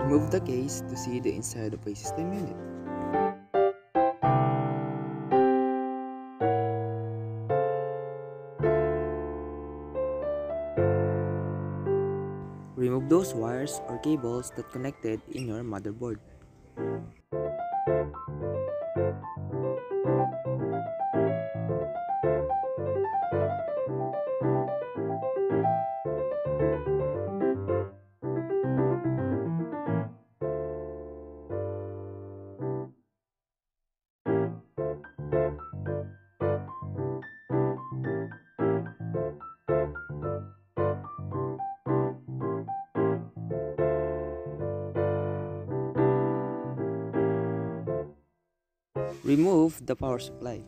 Remove the case to see the inside of a system unit. Remove those wires or cables that connected in your motherboard. Remove the power supply.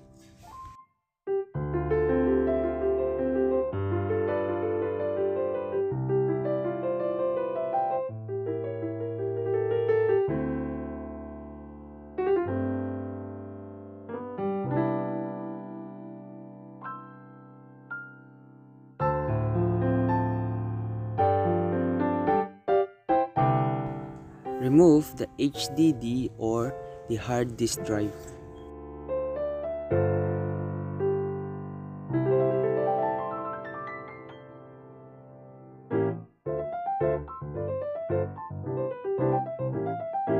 Remove the HDD or the hard disk drive.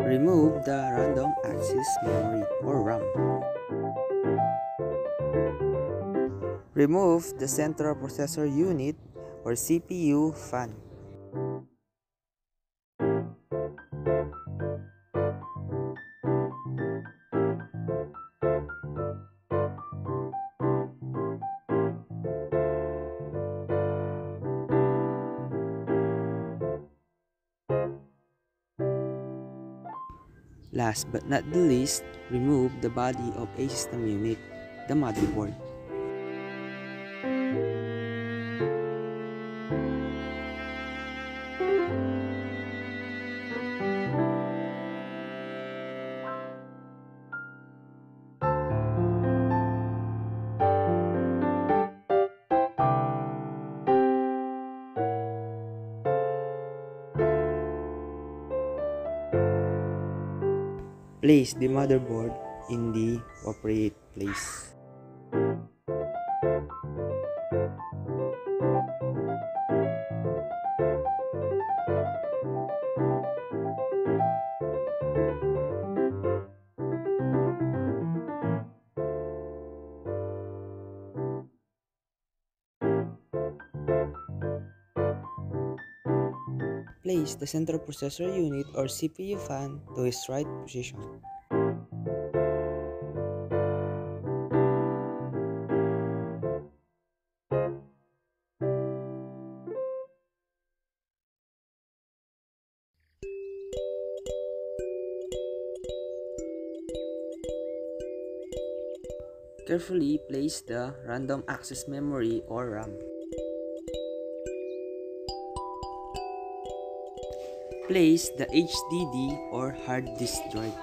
Remove the random access memory or RAM. Remove the central processor unit or CPU fan. Last but not the least, remove the body of a system unit, the motherboard. Place the motherboard in the appropriate place. Place the central processor unit or CPU fan to its right position. Carefully place the random access memory or RAM. Place the HDD or hard disk drive.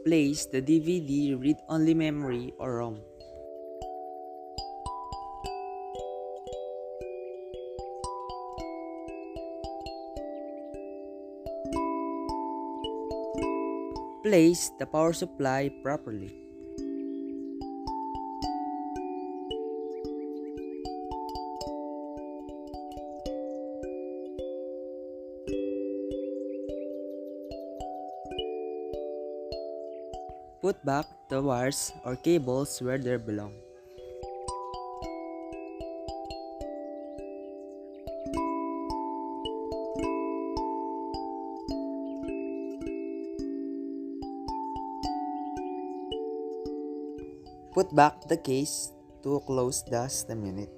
Place the DVD read-only memory or ROM. Place the power supply properly. Put back the wires or cables where they belong. Put back the case to close the system unit.